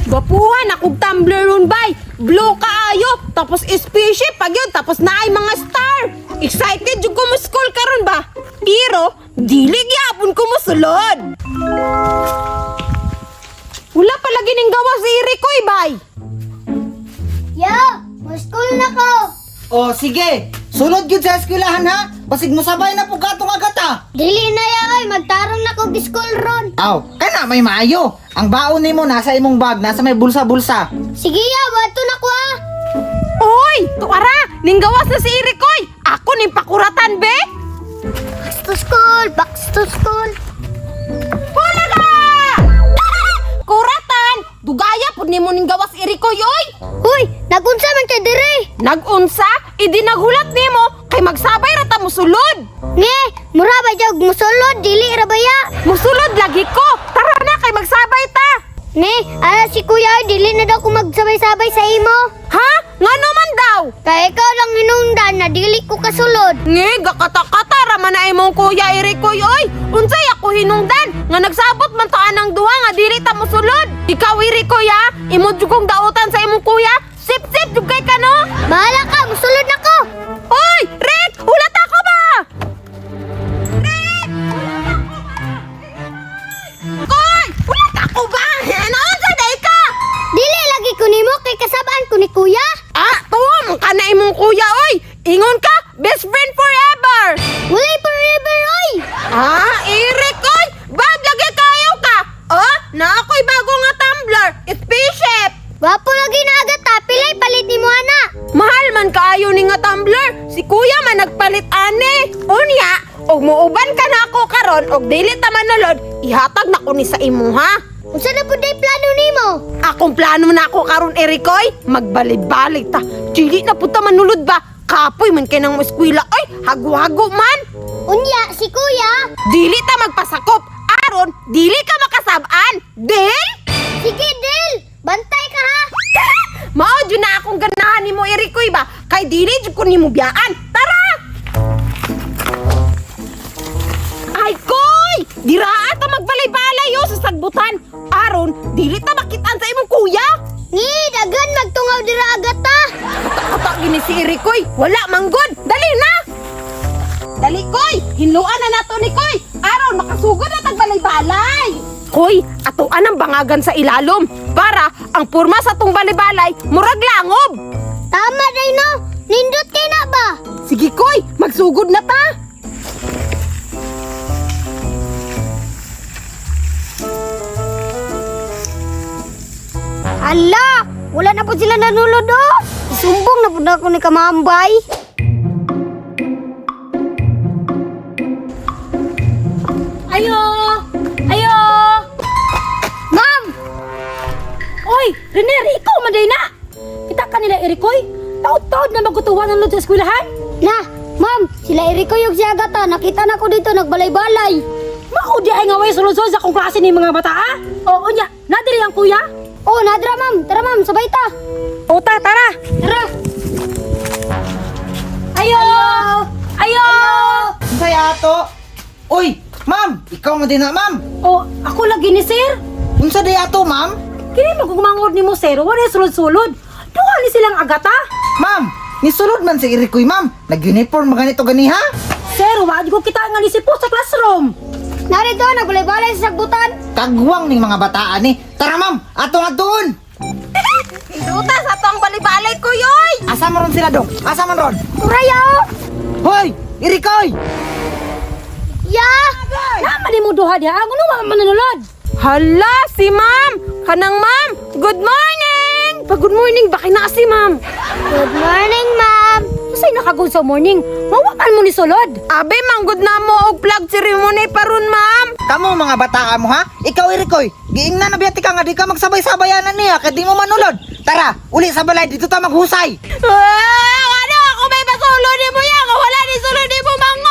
Gapuhan akong tumbler ron bay. Blue kaayo, tapos spaceship pag yun, tapos naay mga star. Excited yung school karon ba? Pero dili gyapon ko mosulod. Wala pala gining gawa si Ricoy bay. Yo, mo-school na ko. Oh, sige. Sulod gyud sa eskwelahan ha. Basig mo sabay na po katong agata. Dili na yaoy, magtarong na ko school ron. Aw, kana may maayo. Ang baon nimo nasa imong bag, nasa may bulsa-bulsa. Sige ya, bato na ko ah. Oy, tuara, ning gawas na si Ricoy. Ako ning pakuratan be. Back to school. Wala ka! Kuratan! Dugaya po ni mo ning gawas Ricoy, oy! Hoy, nagunsa man kay dire. Nagunsa, idi naghulat nimo kay magsabay ra ta mosulod. Nge, mura ba jog musulod dili ra baya? Mosulod lagi ko. Tara na kay magsabay ta. Ne, ala si kuya dili na daw ko magsabay-sabay sa imo. Ha? Ngano man daw? Kaya ikaw lang hinungdan na dili ko kasulod. Nge, gakata-kata ra man na imong kuya Ricoy, oy! Unsay ako hinungdan nga nagsabot man ta anang duha nga dili ta mosulod. Ikaw Ricoy ha, imo jugong dautan sa imong kuya. Sip-sip jud kay kano. Bahala ka, musulod na ko. Oy, Rick, hulat ako ba? Koy, hulat ako ba? Ano sa day ka? Dili lagi ko nimo kay kasabaan ko ni kuya. Ah, tuwa ka na imong kuya, oy. Ingon ka, best friend forever. Wala forever oy. Ah, Eric, oy! Bag lagi kayo ka! Oh, na ako'y bago nga tumbler! Spaceship! Wapo lagi na agad ta, pilay palit ni mo ana. Mahal man kaayo ni nga tumbler! Si kuya man nagpalit ane! Unya, og muuban ka na ako karon og dili ta manulod, ihatag na ko ni sa imo ha! Unsa na pud day plano nimo? Akong plano na ako karon Ericoy, magbalib-balik ta. Dili na puta manulod ba? Kapoy man kay nang eskwela, oy, hago-hago man! Unya si kuya. Dili ta magpasakop, aron dili ka makasab-an. Del? Sige Del, bantay ka ha. Mao jud na akong ganahan nimo Ericoy ba? Kay dili jud ko nimo biyaan. Tara! Ay koy! Dira ta magbalay-balay yo sa sagbutan. Aron dili ta makitaan sa imong kuya. Ni dagan magtungaw dira agad ta. Kata gini si Ericoy, wala manggod. Dali na! Dali koy, hinluan na nato ni koy. Aron makasugod na tagbalay-balay. Koy, atuan ang bangagan sa ilalom para ang purma sa tong balay-balay murag langob. Tama day no. Nindot kay na ba? Sige koy, magsugod na ta. Ala, wala na po sila nanulod oh. Sumbong na po na ako ni Kamambay. Ayo! Ayo! Ma'am! Oy, Rene, ikaw maday na. Kita ka nila Ericoy. Taod-taod na magutuwan ng lod sa eskwelahan. Na, ma'am, sila Eriko yung si Agata. Nakita na ko dito nagbalay-balay. Maudi ay nga way sulod-sulod sa kong klase ni mga bata ha? Oo niya, nadiri ang kuya. Oh, nadra ma'am. Tara ma'am, sabay ta. O tara. Tara. Ayo! Ayo! Unsay ato? Oy, ma'am, ikaw man din na, ma'am. O, ako lagi ni sir. Unsa day ato, ma'am? Kini magugmangod ni mo sir, wala sulod-sulod. Duha ni silang agata. Ma'am, nisulod man si Ericoy, ma'am. Nag-uniform ganito gani ha? Sir, wadi ko kita nga nisipo sa classroom. Narito, nagbalay-balay sa sagbutan. Kagwang ning mga bataan ni. Tara, ma'am, atong atuon. Duta sa tong balay-balay ko yoy. Asa man ron sila dong? Asa man ron? Kuraya oh. Hoy, Ericoy! Ya! Naman ni mo duha diha, ano manunulod? Hala, si ma'am. Kanang ma'am, good morning. Good morning, bakit na si ma'am? Good morning, ma'am. Masay nakagod sa morning. Mawakan mo ni sulod. Abe, manggod na mo og flag ceremony paron, ma'am. Kamo mga bataan mo ha? Ikaw Ericoy, giingnan na biyati ka nga di ka magsabay-sabayanan niya kaya di mo manulod. Tara, uli sa balay dito ta maghusay. Ano ako may masulod ni mo yan? Wala ni sulod ni mo mango.